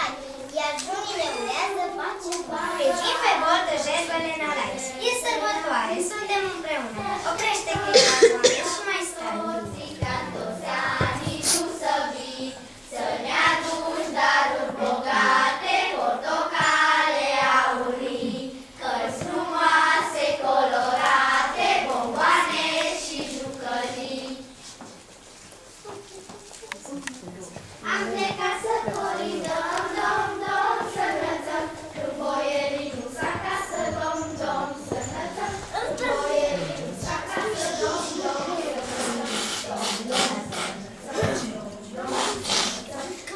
ani, iar bunii ne urează pace bani. Vecini pe bordă, jertfele în alai. E sărbătoare, suntem împreună. Oprește clipa soare și mai stai. Ca toți anii tu să vii, să ne aduci daruri bogate, portocale aurii, cărți frumoase, colorate, bomboane și jucării. Am plecat să coridăm, dom, dom, să înălțăm, când boierii nu s acasă, dom, dom, să înălțăm, când boierii nu s acasă, dom, dom,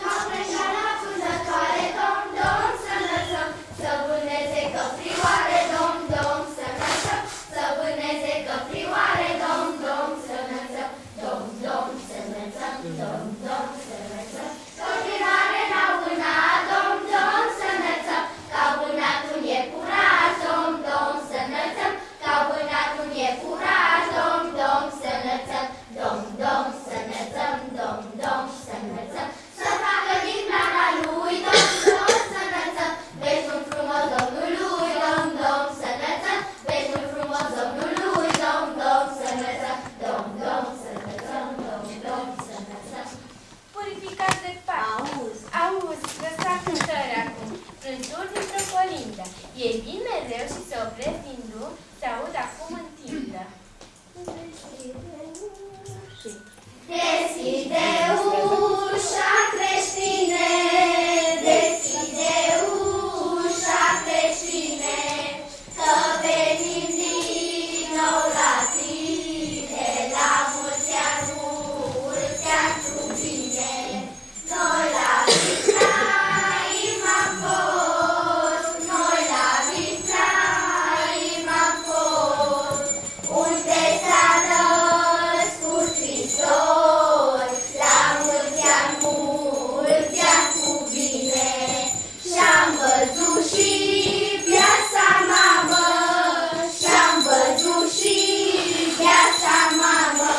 m-au plecat la vânzătoare, dom, dom, să înălțăm, să vâneze căprioare, dom, dom, să înălțăm, să vâneze căprioare, dom, dom, să înălțăm, dom, dom, să înălțăm, dom, dom, să înălțăm. Căprioare n-au vânat, dom, dom, să înălțăm, că-au vânat un iepuraș, dom, dom, să înălțăm, că-au vânat un iepuraș, dom, dom, să înălțăm, dom, dom, să înălțăm, dom, dom, să înălțăm. Să facă din plana lui, dom, dom, să înălțăm, beșul frumos Domnului, dom, dom, să înălțăm, beșul frumos Domnului, dom, dom, să înălțăm, dom, dom, să înălțăm, dom, dom, să înălțăm. Purificați de pace. Auzi, lăsa cântări acum. Frânturi dintr-o colindă. E vin mereu și se opresc din drum, se aud acum în tindă. Deschide ușa, creștine, deschide ușa, creștine, că venim din nou la tine, la mulți ani cu bine. Noi la Vitraim am fost, noi la Vitraim am fost, unde s-a născut Hristos, la mulți ani cu bine. Și-am văzut și viața mamă, și-am văzut și viața mamă,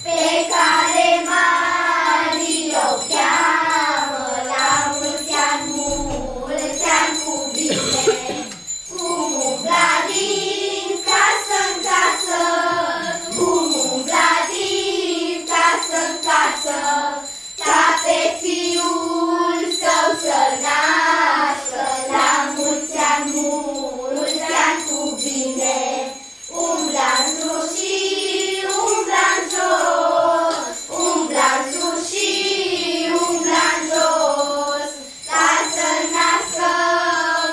pe care Marie o cheamă, la mulți ani cu bine. Cum umbla din casă în casă, cum umbla din casă în casă, ca pe fiul său să-l nască, la mulți ani cu bine. Umbla în sus și umbla în jos, umbla în sus și umbla în jos, ca să-l nască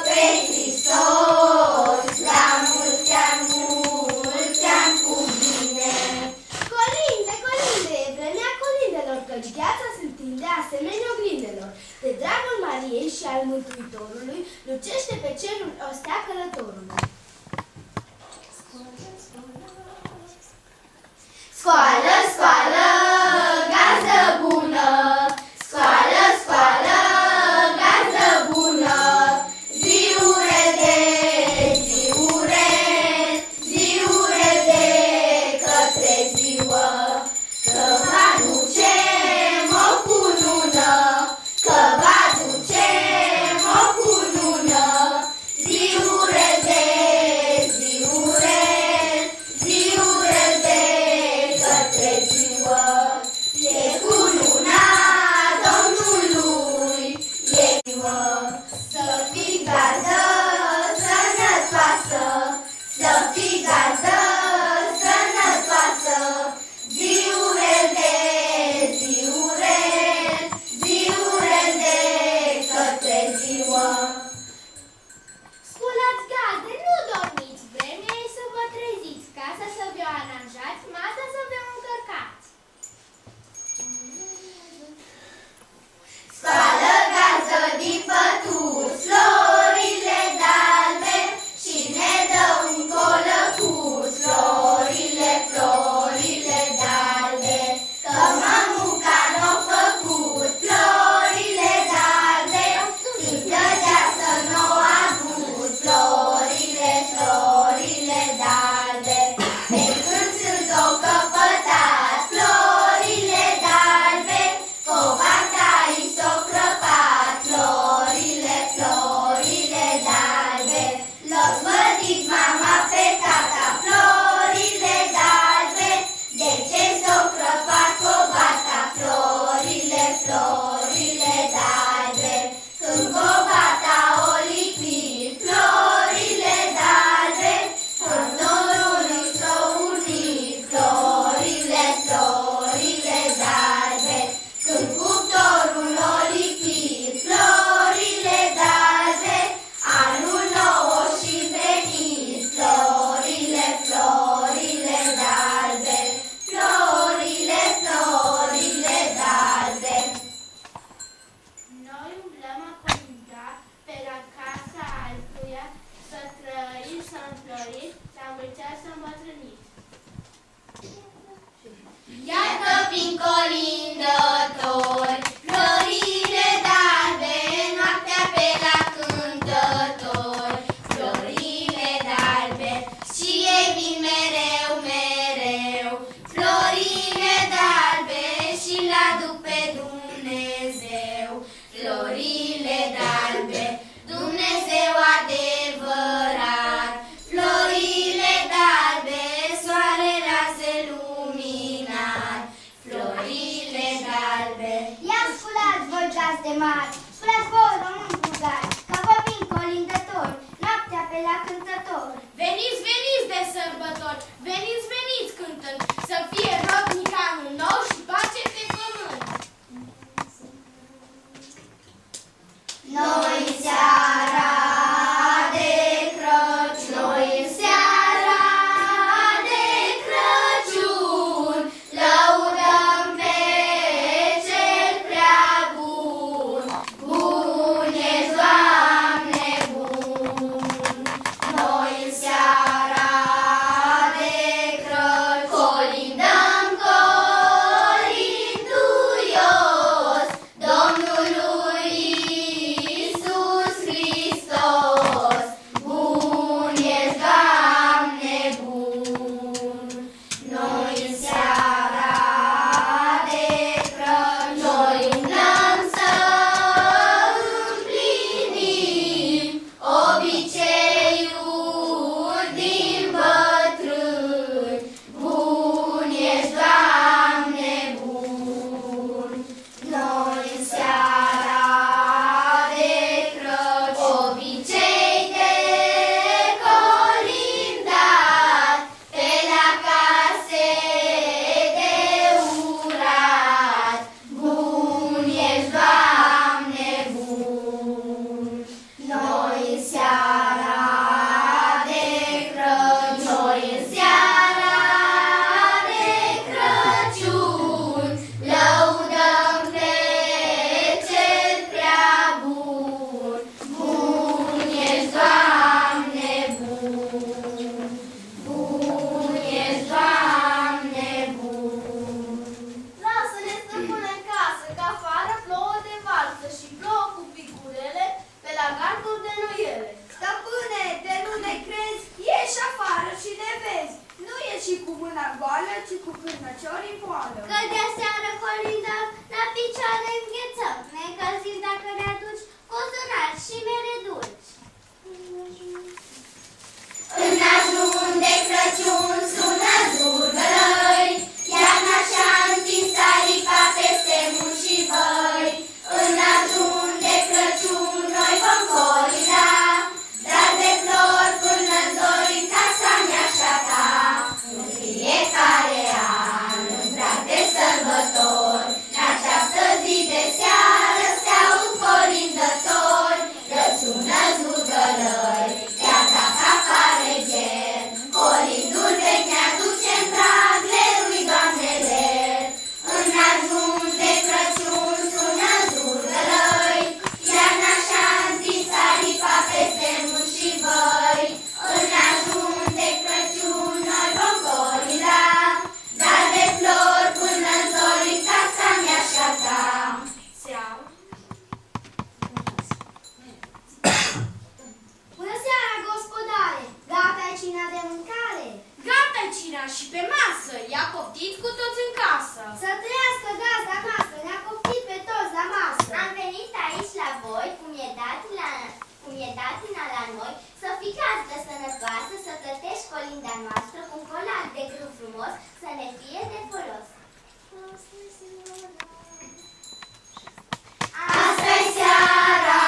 pe Hristos, la mulți ani cu bine. Colinde, colinde, e vremea colindelor, căci gheața se întinde asemenea oglindelor. De dragul Mariei și al Mântuitorului, lucește pe cerul ostea călătorului. Scoală, scoală, gazdă bună, scoală, scoală, gazdă bună, ziure de, ziure, ziure de către ziua, că va duce o cunună, că va duce o cunună, ziure de, ziure, ziure de către ziua. Cântați de mari, spuneți voi, români vulgari, că vă vin colindători, noaptea pe la cântător. Veniți, veniți de sărbători, veniți, veniți cântând, să fie rodnic anul nou și pace pe pământ. Noi seara de Crăciun, noi seara de Crăciun, lăudăm pe cel prea bun, bun ești, Doamne, bun. Noi seara de Crăciun, colindăm colinduios, Domnului Iisus Hristos, bun ești, Doamne, bun. Noi seara de Crăciun, noi umblăm să împlinim obiceiuri din bătrâni, bun ești, Doamne, bun. Noi seara de Crăciun, obicei de colindat, pe la case de urat, bun ești, Doamne, bun. Noi seara de Crăciun, noi seara de Crăciun, lăudăm pe cel prea bun, bun ești, Doamne, bun, bun ești, Doamne, bun. Lasă-ne stăpâne în casă, că afară plouă de varză și plouă cu picurele pe la garduri de noiele. Stăpâne, de nu ne crezi, ieși afară și ne vezi. Nu ieși cu mâna goală, ci cu cârnăciori în poală. Că de-aseară colindăm, la picioare înghețăm, ne încălzim dacă ne aduci cozonaci și mere dulci. În ajun de Crăciun sună zurgălăi, iarna și-a întins aripa peste munți și văi. În ajun de Crăciun noi vom colinda, dar de flori până în zori în casa mea și a ta. În fiecare an, în prag de sărbători, în această zi de seară se aud colindători, răsună zurgălăi, iarna ca pare ger, colindul vechi ne aduce în prag, lerui, Doamne, ler. În ajun de Crăciun sună zurgălăi, iarna și-a întins aripa peste munți și văi. În ajun de Crăciun noi vom colinda, dar de flori până în zori în casa mea și a ta. Bună seara, gospodare! Gata-i cina de mâncare? Gata-i cina și pe masă, i-a poftit cu toți în casă. Să trăiască gazda noastră, ne-a poftit pe toți la masă. Am venit aici la voi, cum e datina la noi, să fii gazdă sănătoasă, să plătești colinda noastră cu un colac de grâu frumos, să ne fie de folos. Asta-i seara,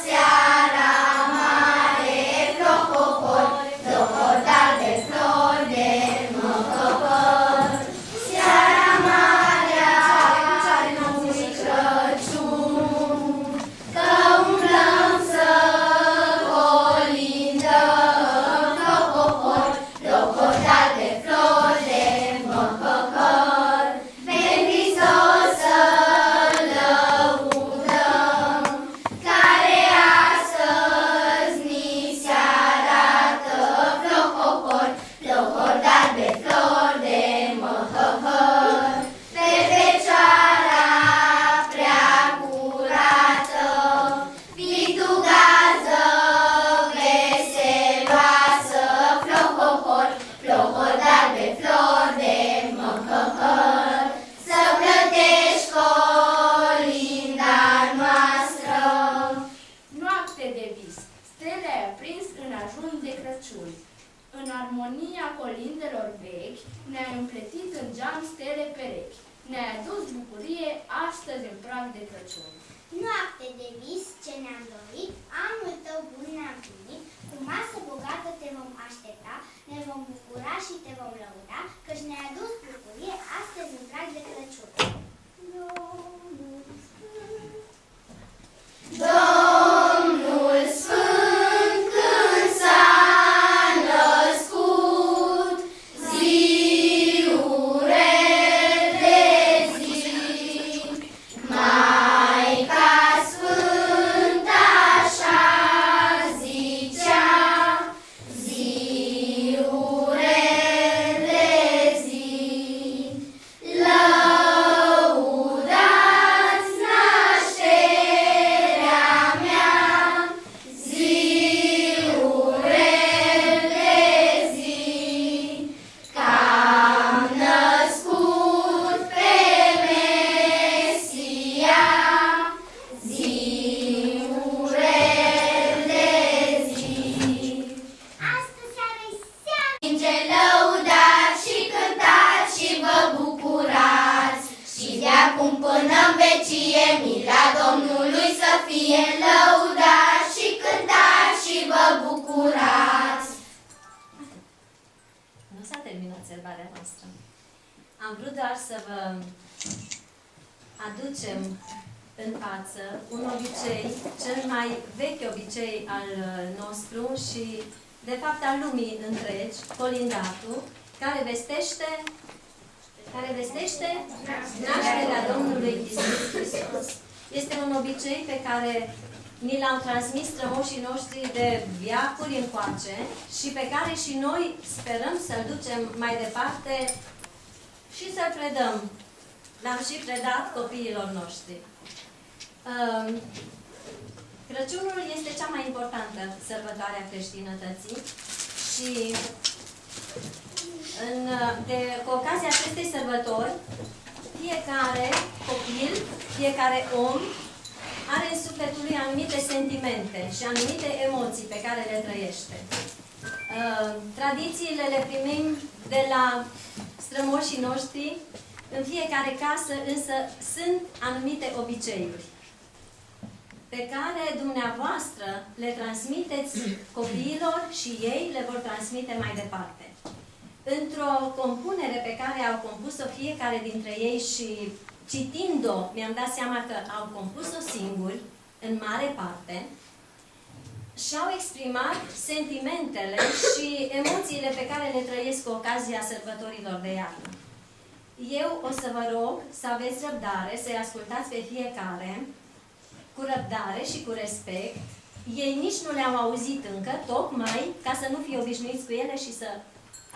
seara mare, flocopor, flocordal de flori de măcăpăr. Seara mare a lui Crăciun, că umblăm să colindăm, flocopor, flocordal de flori de măcăpăr. Pe Hristos să-L lăudăm, care astăzi ni se arată, flocopor, flocordal de flori de măhăhăr. Pe Fecioara prea curată, fii tu gază veseloasă, flocopor, flocordal de flori de măhăhăr. Să plătești colinda noastră. Noapte de vis, stele ai aprins în ajun de Crăciun. În armonia colindelor vechi, ne-ai împletit în geam stele perechi. ne-ai adus bucurie astăzi în prag de Crăciun. Noapte de vis ce ne-am dorit, anul tău bun ne-am primit, cu masă bogată te vom aștepta, ne vom bucura și te vom lăuda, căci ne-ai adus bucurie astăzi în prag de Crăciun. Domnul Sfânt când s-a născut, ziure de zi, Maica Sfântă așa zicea, ziure de zi, lăudați nașterea mea, ziure de zi, că-am născut pe Mesia, ziure de zi. Astăzi seara-i seara, Înge lăudați și cântați și vă bucurați, și de-acum până în vecie mila Domnului să fie, lăudați și cântați și vă bucurați. Nu s-a terminat sărbarea noastră. Am vrut doar să vă aducem în față un obicei, cel mai vechi obicei al nostru și, de fapt, al lumii întregi, colindatul, care vestește nașterea Domnului Iisus Hristos. Este un obicei pe care ni l-au transmis strămoșii noștri de veacuri încoace și pe care și noi sperăm să-l ducem mai departe și să-l predăm. L-am și predat copiilor noștri. Crăciunul este cea mai importantă sărbătoare a creștinătății și cu ocazia acestei sărbători, fiecare copil, fiecare om are în sufletul lui anumite sentimente și anumite emoții pe care le trăiește. Tradițiile le primim de la strămoșii noștri. În fiecare casă însă sunt anumite obiceiuri pe care dumneavoastră le transmiteți copiilor și ei le vor transmite mai departe. Într-o compunere pe care au compus-o fiecare dintre ei și citind-o, mi-am dat seama că au compus-o singuri, în mare parte, și-au exprimat sentimentele și emoțiile pe care le trăiesc cu ocazia sărbătorilor de iarnă. Eu o să vă rog să aveți răbdare, să-i ascultați pe fiecare, cu răbdare și cu respect. Ei nici nu le-au auzit încă, tocmai ca să nu fie obișnuiți cu ele și să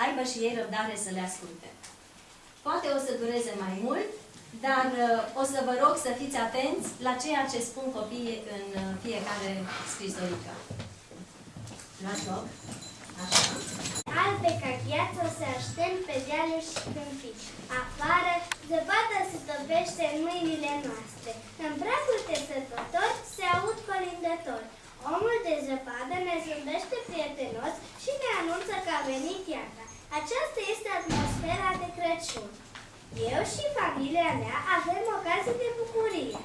aibă și ei răbdare să le asculte. Poate o să dureze mai mult, dar o să vă rog să fiți atenți la ceea ce spun copiii în fiecare scrisorică. Luați loc. Așa. Albe ca gheață se aștept pe dealuri și câmpii. Afară, zăpada se topește în mâinile noastre. În pragul de sărbători se aud colindători. Omul de zăpadă ne zâmbește prietenos și ne anunță că a venit iarna. Aceasta este atmosfera de Crăciun. Eu și familia mea avem ocazii de bucurie.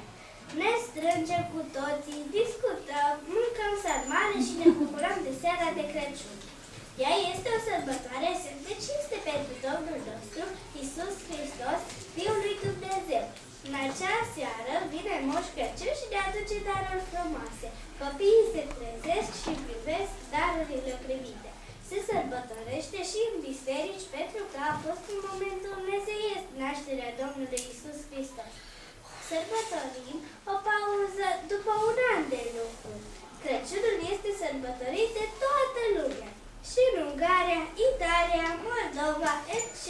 Ne strângem cu toții, discutăm, mâncăm sarmale și ne bucurăm de seara de Crăciun. Ea este o sărbătoare semn de cinste pentru Domnul nostru, Iisus Hristos, Fiul lui Dumnezeu. În acea seară vine Moș Crăciun și ne aduce daruri frumoase. Copiii se trezesc și privesc darurile primite. Se sărbătorește și în biserici pentru că a fost un moment dumnezeiesc nașterea Domnului Iisus Hristos. Sărbătorim o pauză după un an de lucru. Crăciunul este sărbătorit de toată lumea. Și în Ungaria, Italia, Moldova, etc.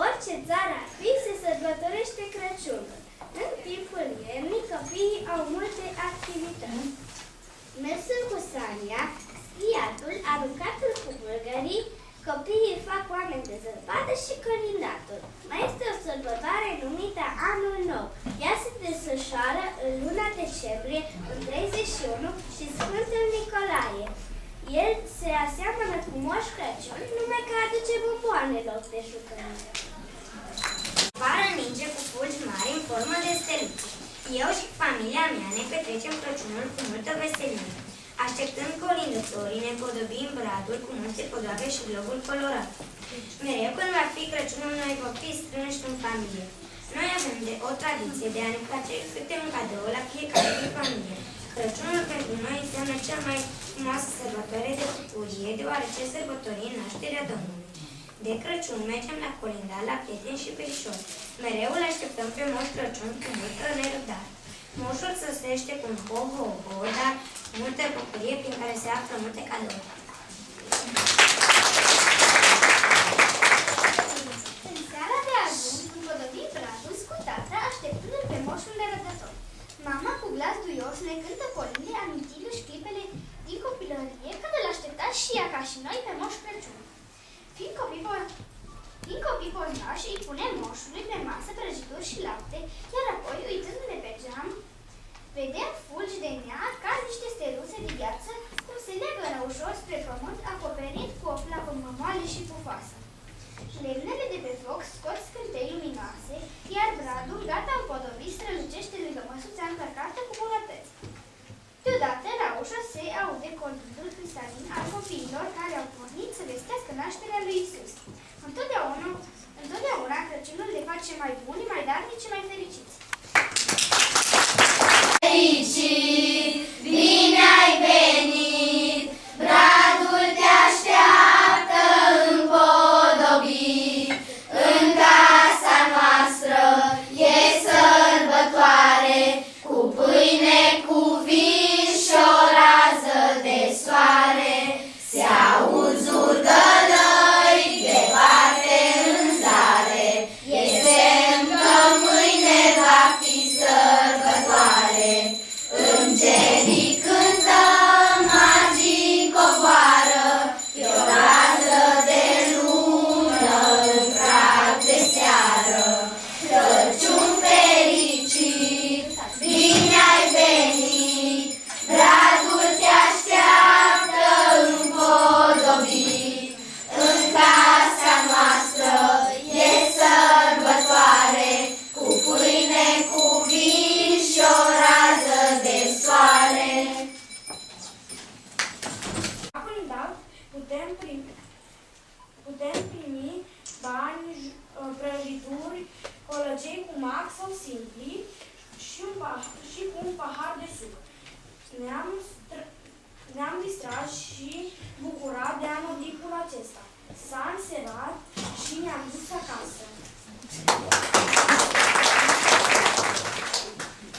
Orice țară ar fi, se sărbătorește Crăciunul. În timpul iernii, copiii au multe activități. Mersul cu sania, schiatul, aruncatul cu bulgării, copiii fac oameni de zăpadă și colindatul. Mai este o sărbătoare numită Anul Nou. Ea se desfășoară în luna decembrie, în 31 și Sfântul Nicolae. El se aseamănă cu Moș Crăciun, numai că aduce bomboane în loc de jucării. Vară ninge cu fulgi mari în formă de steluțe. Eu și familia mea ne petrecem Crăciunul cu multă veselie. Așteptând colindătorii, ne împodobim bradul cu multe podoabe și globuri colorate. Mereu când va fi Crăciunul, noi vom fi strânși în familie. Noi avem o tradiție de a ne face câte un cadou la fiecare din familie. Crăciunul pentru noi înseamnă cea mai frumoasă sărbătoare de bucurie, deoarece sărbătorim nașterea Domnului. De Crăciun mergem la colinda, la prieteni și verișori. Mereu îl așteptăm pe Moș Crăciun cu multă nerăbdare. Moșul sosește cu un ho-ho-ho, dar cu multă bucurie prin care se află multe cadouri. În seara de ajun, împodobim bradul cu tata, așteptându-l pe moșul nerăbdător. Mama cu glas duios ne cântă colinde, amintindu-și clipele din copilărie, când îl aștepta și ea ca și noi pe Moș Crăciun. Fiind copii pornoși, îi punem moșului pe masă prăjituri și lapte, iar apoi, uitându-ne pe geam, vedem fulgi de neat ca niște steluțe de gheață, cum se legănă ușor spre pământ, acoperind cu o plapă mămoale și pufoasă. Lemnele de pe foc scot scântei luminoase, iar bradul, gata împodobit, strălucește lângă măsuța încărcată cu bunătăți. Deodată, la ușă se aude colindul cristalin al copiilor care au pornit să vestească nașterea lui Isus. Întotdeauna Crăciunul le face mai buni, mai darnici și mai fericiți. Fericit, bine ai venit, bradul te așteaptă împodobit. În casa noastră e sărbătoare, cu pâine, cu vin și o rază de soare. Se aud zurgălăi departe în zare, e semn că mâine va fi sărbătoare. Îngerii cântă, magii coboară, e o rază de lună în prag de seară. Crăciun fericit, bine ai venit, bradul te așteaptă împodobit. În casa noastră e sărbătoare, cu pâine, cu vin și o rază de soare. Acum putem primi bani, prăjituri, colăcei cu mac sau simpli și cu un pahar de suc. Ne-am distrat și bucurat de anodicul acesta. S-a înserat și ne-am dus acasă.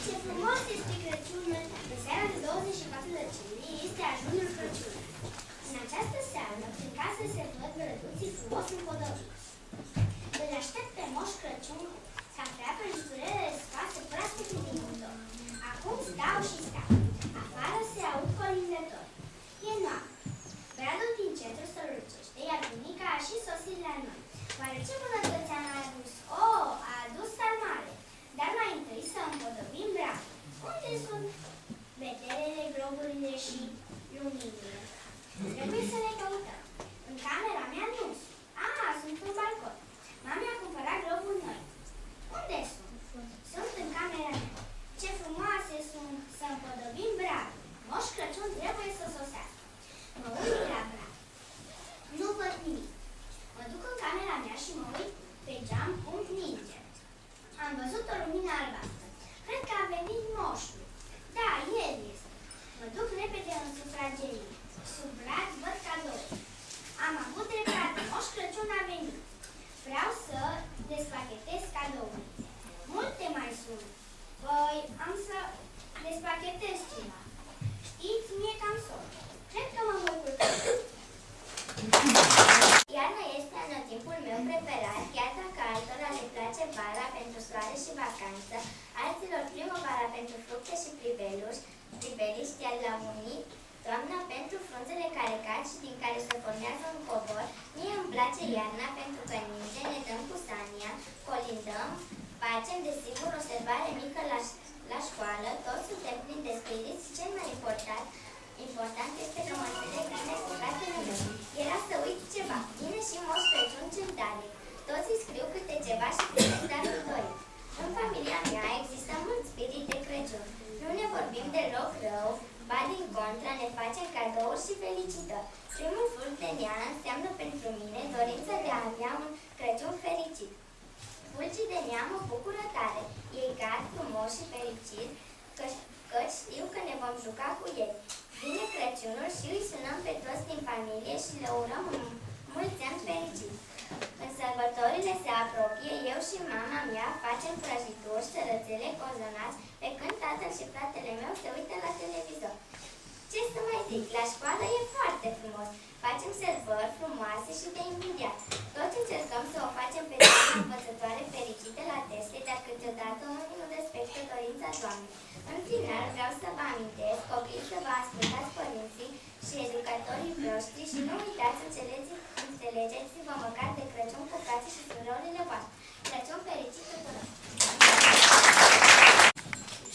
Ce frumos este Crăciunul! În seara de 24 decembrie este ajunul Crăciunului. În această seară, prin casă se văd brăduții frumos împodobiți. Îl aștept pe Moș Crăciun ca vrea prăjiturele scoase proaspete din cuptor. Acum stau și stau. Afară se aud colindători. E noapte. Bradul din centru strălucește, iar bunica a și sosit la noi. Oare ce bunătăți a mai adus? Oh, a adus sarmale. Dar mai întâi să împodobim bradul. Unde sunt vetelele, globurile și luminile? Trebuie să le căutăm. În camera mea nu sunt. Sunt în balcon. Mami a cumpărat globuri noi. Unde sunt? Sunt în camera mea. Ce frumoase sunt! Să împodobim bradul. Moș Crăciun trebuie să sosească. Mă uit la brad. Nu văd nimic. Mă duc în camera mea și mă uit pe geam cum ninge. Am văzut o lumină albastră. Cred că a venit moșul. Da, el este. Mă duc repede în sufragerie. Sub brad văd cadouri. Am avut dreptate. Moș Crăciun a venit. Vreau să despachetez cadourile. Multe mai sunt. Păi, am să despachetez ceva. Știți, mie cam somn. Cred că mă voi culca. Iarna este anotimpul meu preferat, chiar dacă altora le place vara pentru soare și vacanță, alților primăvara pentru fructe și priveliști, iar la unii toamna pentru frunzele care cad și din care se formează un cobor. Mie îmi place iarna pentru că ninge, ne dăm cu Sania, colindăm, facem desigur o sărbare mică la școală, toți suntem plini de spirit și cel mai important este că mă înțeleg bine cu fratele meu. Era să uit ceva. Vine și Moș Crăciun ce-mi tare. Toți îi scriu câte ceva și primesc darul rău, ba din contră ne facem cadouri și felicită. Primul fulg de nean înseamnă pentru mine dorința de a avea un Crăciun fericit. Fulgii de neam mă bucură tare, ei cad frumos și fericit, căci știu că ne vom juca cu ei. Vine Crăciunul și îi sunăm pe toți din familie și le urăm mulți ani fericiți. Când sărbătorile se apropie, eu și mama mea facem prăjituri, sărățele, cozonați, pe când tatăl și fratele meu se uită la televizor. Ce să mai zic, la școală e foarte frumos. Facem sărbări frumoase și de invidiat. Toți încercăm să o facem pe doamna învățătoare fericită la teste, dar câteodată unii nu respectă dorința doamnei. În final, vreau să vă amintesc, copii, să vă ascultați părinții și educatorii voștri și nu uitați, înțelegeți-vă măcar de Crăciun cu frații și surorile voastre. Crăciun fericit tuturor!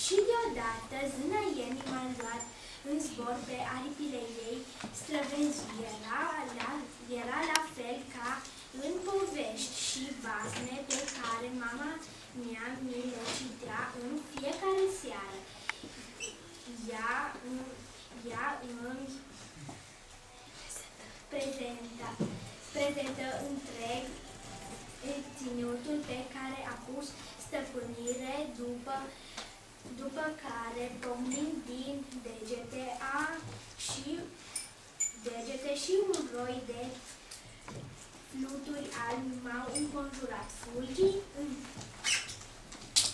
Și deodată zâna iernii m-a luat în zbor pe aripile ei străvenzi. Era la fel ca în povești și basme pe care mama mea mi le citea în fiecare seară. Ea îmi prezentă întreg ținutul pe care a pus stăpânire, după care, pocnind din degete și un roi de fluturi albi m-au înconjurat. Fulgii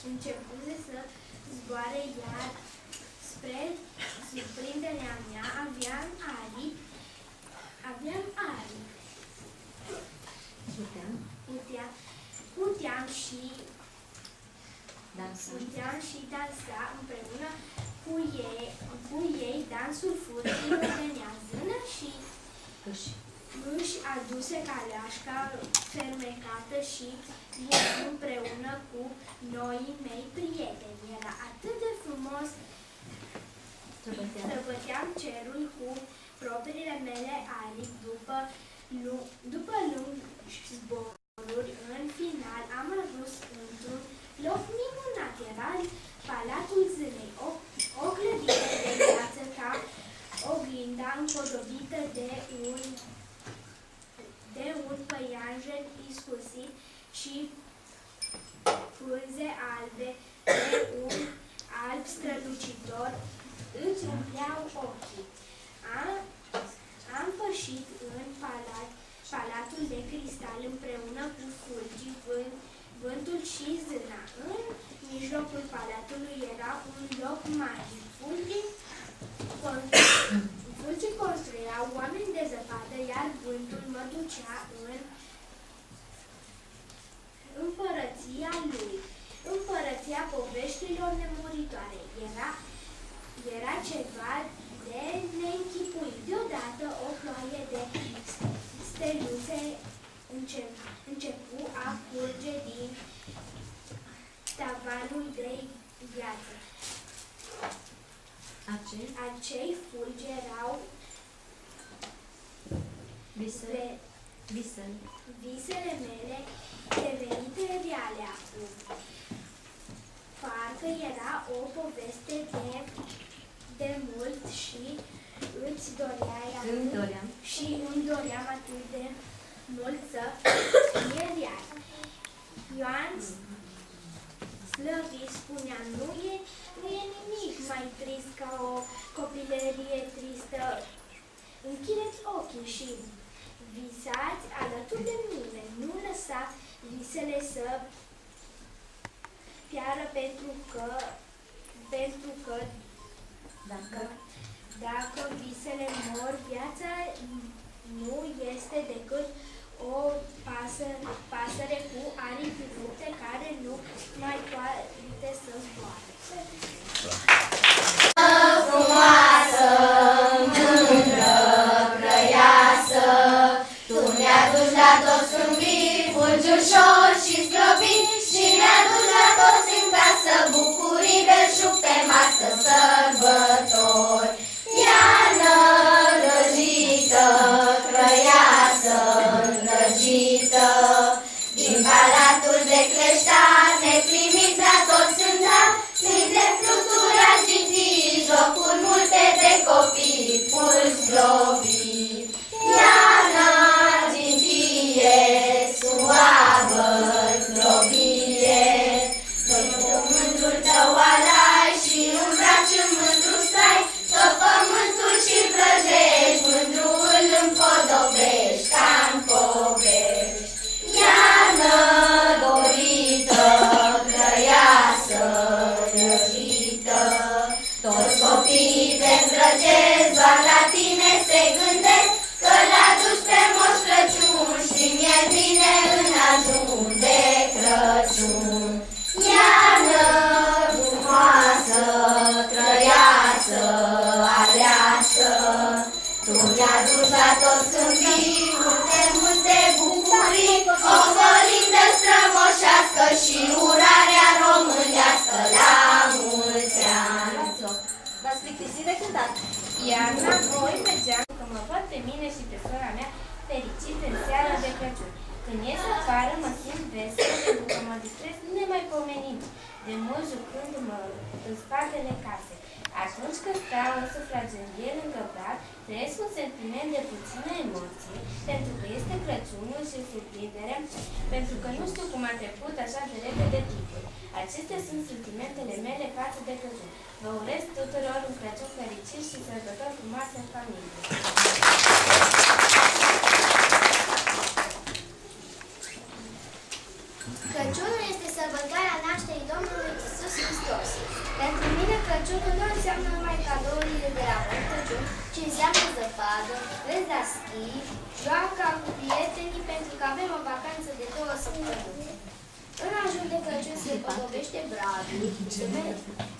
începuse să zboare, iar spre surprinderea mea aveam aripi. Puteam și dansa împreună cu ei dansul fulgii venea zână și își aduse caleașca fermecată și împreună cu noii mei prieteni. Era atât de frumos, străbăteam cerul cu propriile mele aripi după lungi zboruri. În final am ajuns într-un loc minunat. Era Palatul Zânei, o clădire de viață ca oglinda împodobită de un păianjen iscusit și frunze albe de un alb strălucitor îți umpleau ochii. Am pășit în palatul de cristal împreună cu fulgii, vântul și zâna. În mijlocul palatului era un loc magic. Fulgii construiau oameni de zăpadă, iar vântul mă ducea în împărăția lui, împărăția poveștilor nemuritoare. Era ceva de neînchipuit. Deodată o ploaie de steluțe începu a curge din tavanul de viață. Acei fulgi erau visele mele devenite reale acum. Parcă era o poveste de mult și îmi doream atât de mult să fie real. Ioan Slăvit spunea, nu e nimic mai trist ca o copilărie tristă. Închideți ochii și visați alături de mine. Nu lăsa visele să piară pentru că dacă visele mor, viața nu este decât o pasăre cu aripi rupte care nu mai poate să zboare. Frumoasă, mândră, grăiasă, tu ne-aduci la toți un vii, fulgi ușor și zdrobit, și ne-aduci la toți în casă bucurii, belșug pe masă, sărbători. Iarnă răjită, grăiasă, îndrăgită, din palatul de creștar ne trimiți la toți în dar, plini de fluturi se îndrăgesc, doar la tine se gândesc, că l-aduci pe Moș Crăciun și mi-e bine în ajun de Crăciun. Iarnă frumoasă, trăiasă, aleasă, tu mi-aduci la toți în vii, multe bucurii, o colindă strămoșească și urarea românească la mulți ani. V-ați plictisit de cântat? Iarna, voi mergeam că mă văd pe mine și pe sora mea fericit în seara de Crăciun. Când ies afară, mă simt vesel pentru că mă distrez nemaipomenit, de mult jucându-mă în spatele casei. Atunci când stau în sufragerie lângă brad, trăiesc un sentiment de puțină emoție, pentru că este Crăciunul și surprinderea, pentru că nu știu cum a trecut așa de repede timpul. Acestea sunt sentimentele mele față de Crăciun. Vă urez tuturor un Crăciun fericit și sărbători frumoase în familie. Crăciunul este sărbătoarea nașterii Domnului Iisus Hristos. Pentru mine Crăciunul nu înseamnă numai cadourile de la Moș Crăciun, ci înseamnă zăpadă, râs la schi, joaca cu prietenii pentru că avem o vacanță de 2 săptămâni. În ajun de Crăciun se podobește bradul,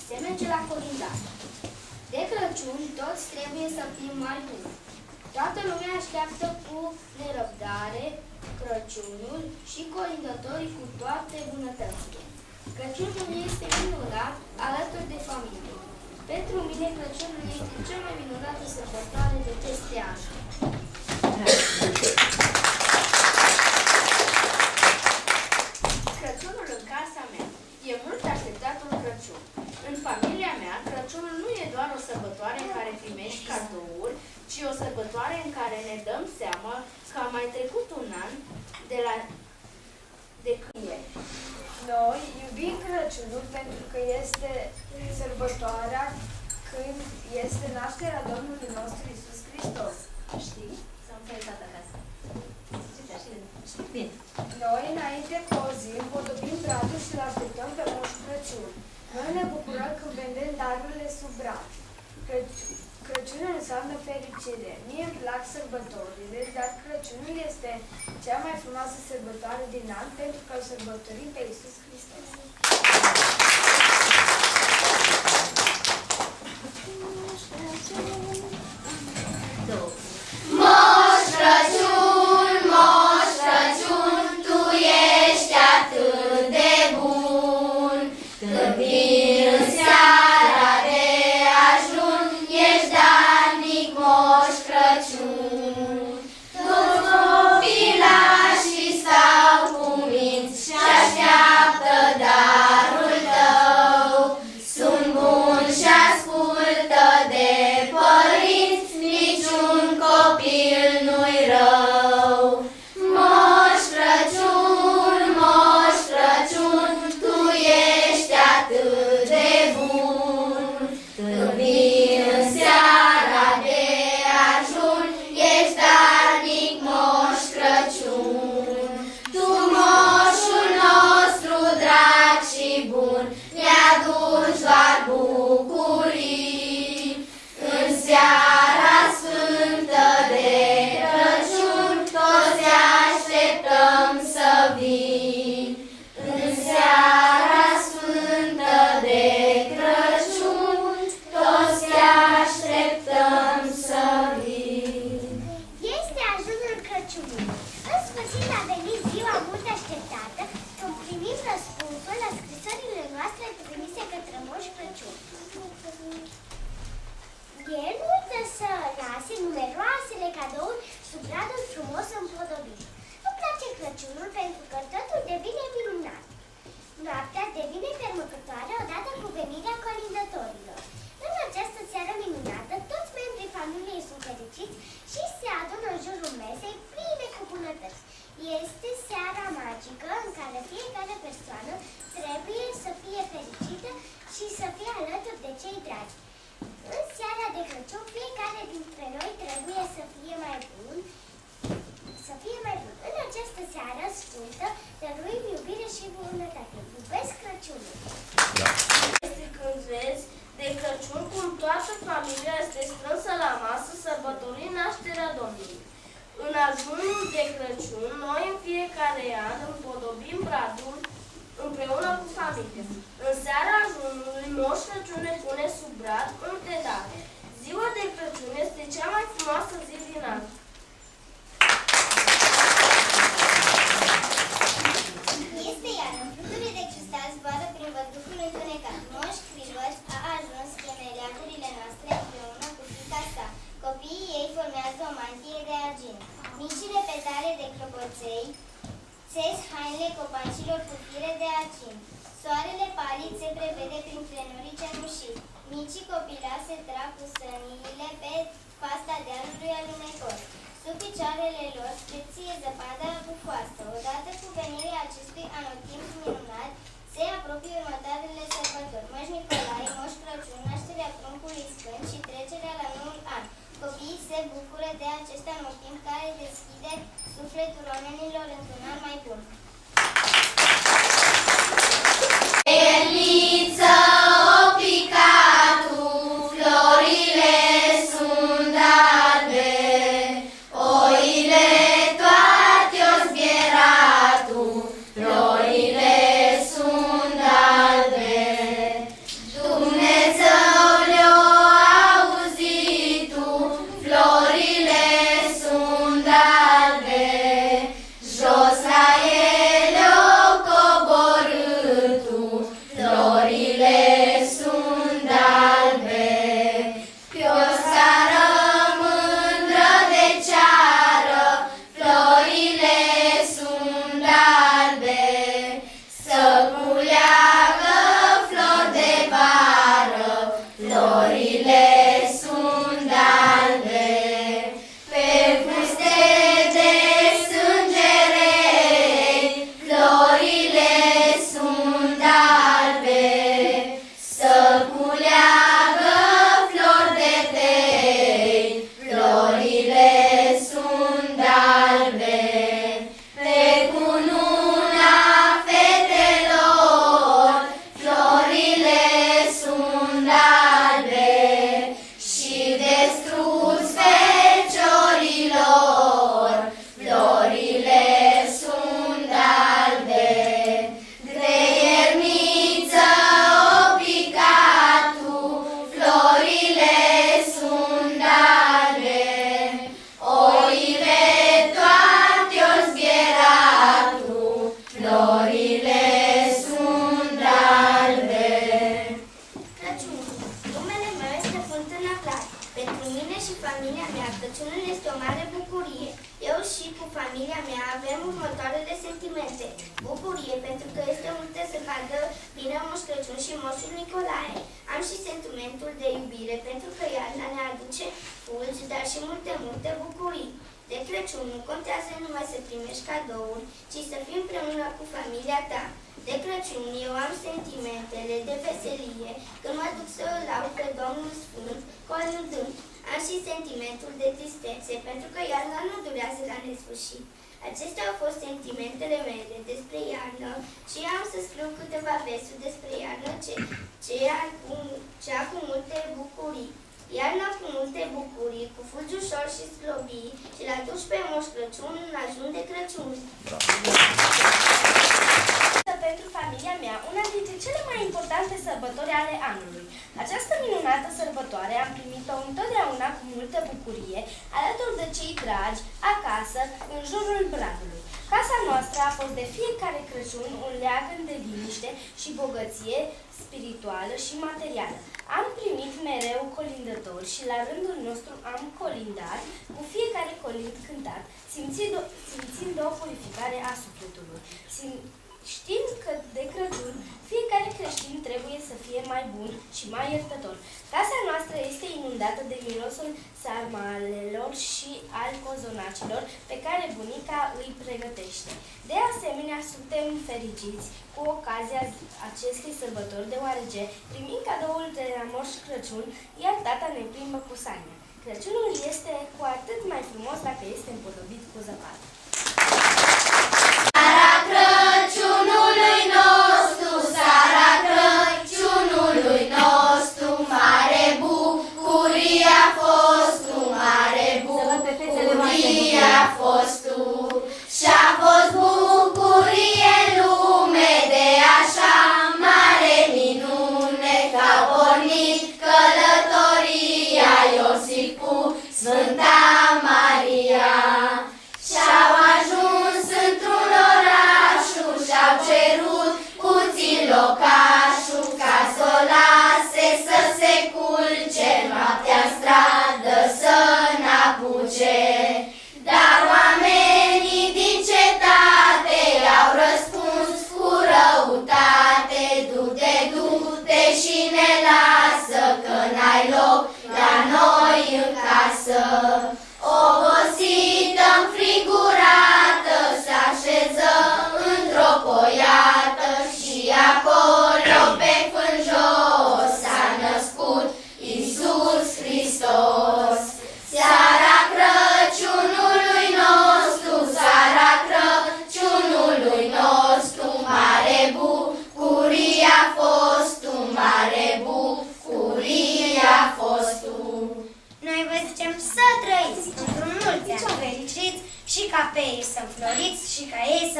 se merge la colindat. De Crăciun toți trebuie să fim mai buni. Toată lumea așteaptă cu nerăbdare Crăciunul și colindătorii cu toate bunătățile. Crăciunul este minunat alături de familie. Pentru mine Crăciunul este cea mai minunată sărbătoare de peste an. Crăciunul în casa mea. E mult așteptatul Crăciun. În familia mea, Crăciunul nu e doar o sărbătoare în care primești cadouri, ci o sărbătoare în care ne dăm seama că a mai trecut un an de când e. Noi iubim Crăciunul pentru că este sărbătoarea când este nașterea Domnului nostru Iisus Hristos. Știi? S-au întâlnit acasă. Bine. Noi, înainte cu o zi, împodobim bradul și îl așteptăm pe Moș Crăciun. Noi ne bucurăm când vedem darurile sub brad. Crăciunul înseamnă fericire. Mie îmi plac sărbătorile, dar Crăciunul este cea mai frumoasă sărbătoare din an pentru că îl sărbătorim pe Iisus Hristos. Moș Crăciun, Moș Crăciun, tu ești atât de bun. Când vii în seara de ajun, ești darnic Moș Crăciun. Toți copilașii stau cuminți și așteaptă darul tău. Sunt buni și ascultă de părinți, niciun copil nu-i rău. Moș Crăciun, Moș Crăciun, tu ești atât de bun. Când vii în seara de ajun, ești darnic Moș Crăciun. Tu, moșul nostru drag și bun, mi-aduci doar bucurii. În seara sfântă de Crăciun, toți așteptăm să vii. În seara sfântă de Crăciun, toți așteptăm să vii. Este ajunul Crăciunului. În sfârșit a venit ziua mult așteptată, când primim răspunsul la scrisorile noastre trimise către Moș Crăciun. El nu uită să lase numeroasele cadouri sub bradul frumos împodobit. Îmi place Crăciunul pentru că totul devine minunat. Noaptea devine fermecătoare odată cu venirea colindătorilor. În această seară minunată, toți membrii familiei sunt fericiți și se adună în jurul mesei pline cu bunătăți. Este seara magică în care fiecare persoană trebuie să fie fericită și să fie alături de cei dragi. În seara de Crăciun, fiecare dintre noi trebuie să fie mai bun. În această seară sfântă, dăruim iubire și bunătate. Iubesc Crăciunul! Este când vezi de Crăciun, cum toată familia este strânsă la masă, sărbătorind nașterea Domnului. În ajunul de Crăciun, noi în fiecare an împodobim bradul împreună cu familia. În seara ajunului, Moș Crăciun ne pune sub brad multe dare. Ziua de Crăciun este cea mai frumoasă zi din an. Este iarnă, fluturile de cristal zboară prin văzducul întunecat. Moș Crăciun a ajuns spre meleagurile noastre împreună cu fiica sa. Copiii ei formează o mantie de argint. Micile petale de clopoței țes hainele copancilor cu fire de argint. Soarele palid se prevede prin trenuri cenușii. Micii copilași se trag cu săniile pe pasta dealului alunecos. Sub picioarele lor scripție zăpada bufoasă. Odată cu venirea acestui anotimp minunat, se apropie următoarele sărbători. Moș Nicolae, Moș Crăciun, nașterea pruncului sfânt și trecerea la noul an. Copiii se bucură de acest anotimp care deschide sufletul oamenilor într-un an mai bun. Elniță, o picatu, florile sunt albe, oile toate-o zbieratu, florile sunt albe. Dumnezeu le-o auzitu, florile sunt albe, jos la ele o coborâtu, florile sunt albe. Pe o seară mândră de ceară, florile sunt albe, să culeagă flori de vară, florile sunt albe. Pe fuste de sângerei, florile sunt albe, să culeagă flori de tei, florile sunt albe. Pe cununa fetelor, florile sunt albe, și de struț feciorilor, florile sunt albe. Greierniță, o picatu, florile sunt albe, oile toate-o zbieratu, florile sunt albe. Crăciun. Numele meu este Fântâna Clar. Pentru mine și familia mea, Crăciunul este o mare bucurie. Eu și cu familia mea avem următoarele sentimente. Bucurie pentru că este multă să cadă bine Moș Crăciun și Moșul Nicolae. Am și sentimentul de iubire pentru că iarna ne aduce fulgi, dar și multe bucurii. De Crăciun nu contează numai să primești cadouri, ci să fii împreună cu familia ta. De Crăciun eu am sentimentele de veselie când mă duc să îl laud pe Domnul Sfânt colindând. Am și sentimentul de tristețe pentru că iarna nu durează la nesfârșit. Acestea au fost sentimentele mele despre iarnă și am să scriu câteva versuri despre iarnă, cea cu multe bucurii. Iarna cu multe bucurii, cu fulgi ușor și sclobii, și l aduci pe Moș Crăciun în ajun de Crăciun. Pentru familia mea, una dintre cele mai importante sărbători ale anului. Această minunată sărbătoare am primit-o întotdeauna cu multă bucurie, alături de cei dragi, acasă, în jurul bradului. Casa noastră a fost de fiecare Crăciun un leagăn de liniște și bogăție spirituală și materială. Am primit mereu colindători și la rândul nostru am colindat, cu fiecare colind cântat, simțind o purificare a sufletului. Știind că de Crăciun fiecare creștin trebuie să fie mai bun și mai iertător. Casa noastră este inundată de mirosul sarmalelor și al cozonacilor pe care bunica îi pregătește. De asemenea, suntem fericiți cu ocazia acestei sărbători, deoarece primim cadoul de la Moș Crăciun, iar tata ne plimbă cu sania. Crăciunul este cu atât mai frumos dacă este împodobit cu zăpadă. Seara Crăciunului nostru, seara Crăciunului nostru, mare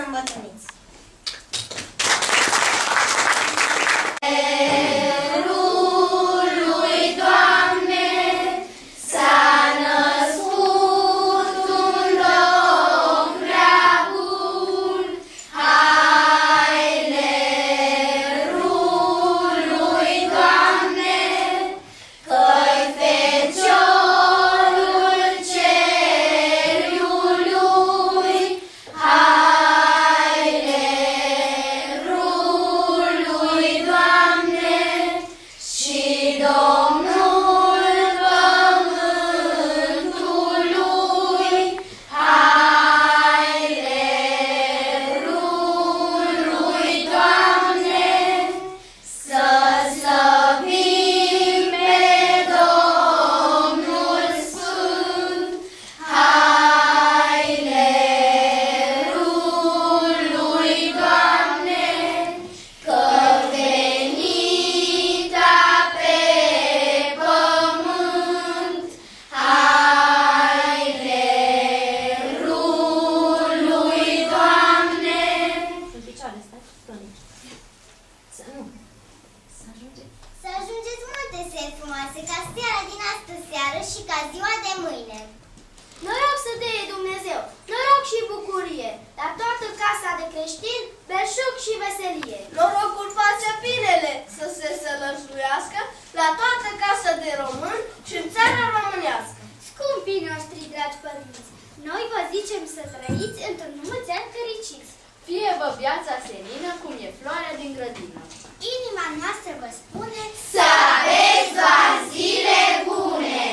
îmbătrâniți. Să ajungeți multe seri frumoase ca seara din astă seară și ca ziua de mâine. Noroc să dea Dumnezeu, noroc și bucurie, la toată casa de creștini, belșug și veselie. Norocul face binele să se sălășluiască la toată casa de români și în țara românească. Scumpii noștri dragi părinți, noi vă zicem să trăiți într-un mulți ani fericiți. Fie vă viața senină cum e floarea din grădină. Inima noastră vă spune Să aveți doar zile bune!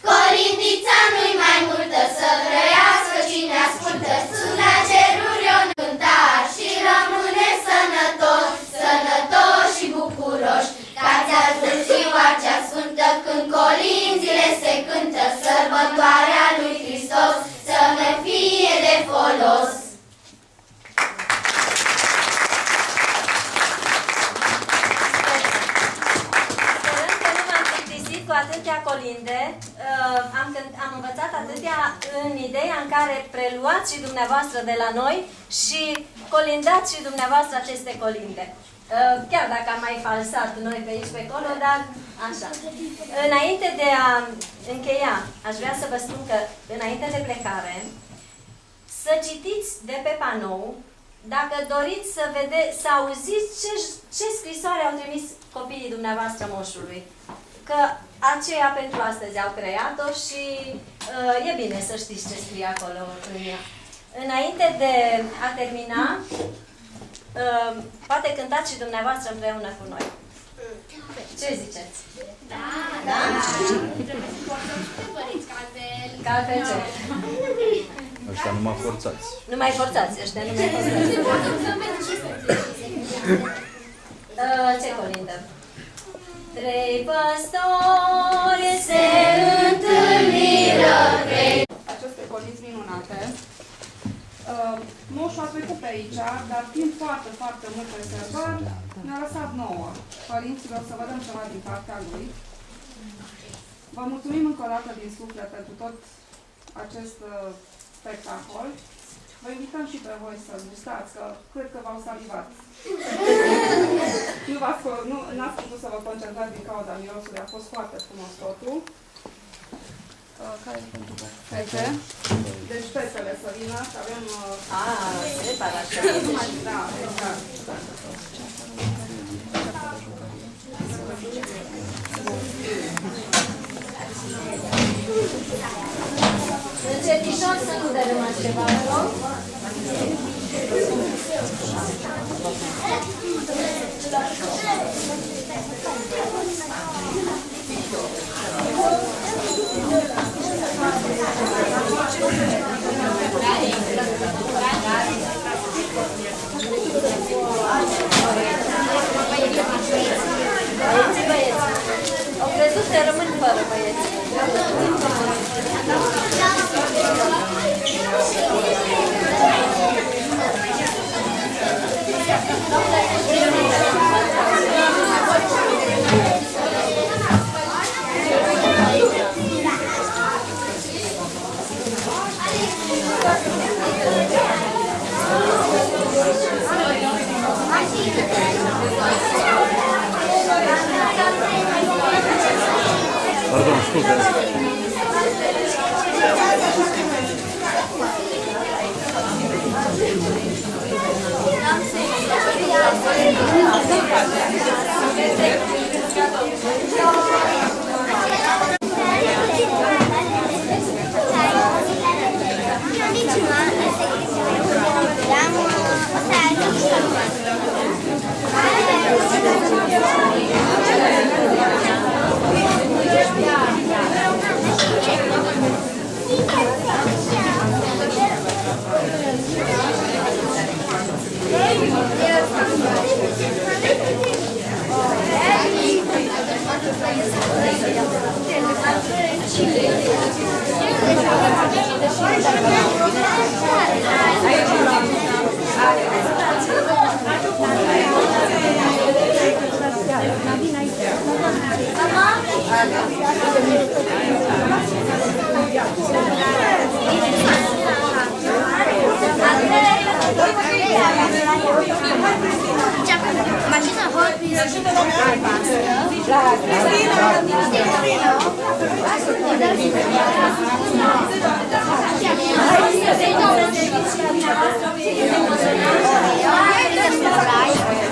Colindița nu-i mai multă, să trăiască cine ascultă. Sunt la ceruri un cântar și rămâne sănătoși, sănătoși și bucuroși. Că ați adus ziua cea sfântă când colinzile se cântă, sărbătoarea lui Hristos să ne fie de folos. Cu atâtea colinde, am învățat atâtea în ideea în care preluați și dumneavoastră de la noi și colindați și dumneavoastră aceste colinde. Chiar dacă am mai falsat noi pe aici pe acolo, dar așa. Înainte de a încheia, aș vrea să vă spun că înainte de plecare, să citiți de pe panou, dacă doriți să auziți ce scrisoare au trimis copiii dumneavoastră moșului. Că aceea pentru astăzi au creat-o și e bine să știți ce scrie acolo în ea. Înainte de a termina, poate cântați și dumneavoastră împreună cu noi. Ce ziceți? Da! Da? Trebuie să portăm și pe părinți, ca altfel... Ca altfel ce? Ăștia nu mă forțați. Nu mai forțați, ăștia nu mai forțați. Ce colindă? Trei păstori se întâlniră, aceste colinzi minunate. Moșul a trecut pe aici, dar fiind foarte, foarte multe sărbări, ne-a lăsat nouă părinților să vă dăm ceva din partea lui. Vă mulțumim încă o dată din suflet pentru tot acest spectacol. Vă invităm și pe voi să gustați, că cred că v-au salivat. N-ați putut să vă concentrați din cauza mirosului, a fost foarte frumos totul. Care e pentru fete? Deci fetele să vină, că avem... separat. Da, exact. Încetișor să nu dărâmați ceva, nu? Băieți, au crezut că rămân fără băieți. scuze.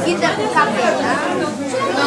Ghida cu capeta. Nu,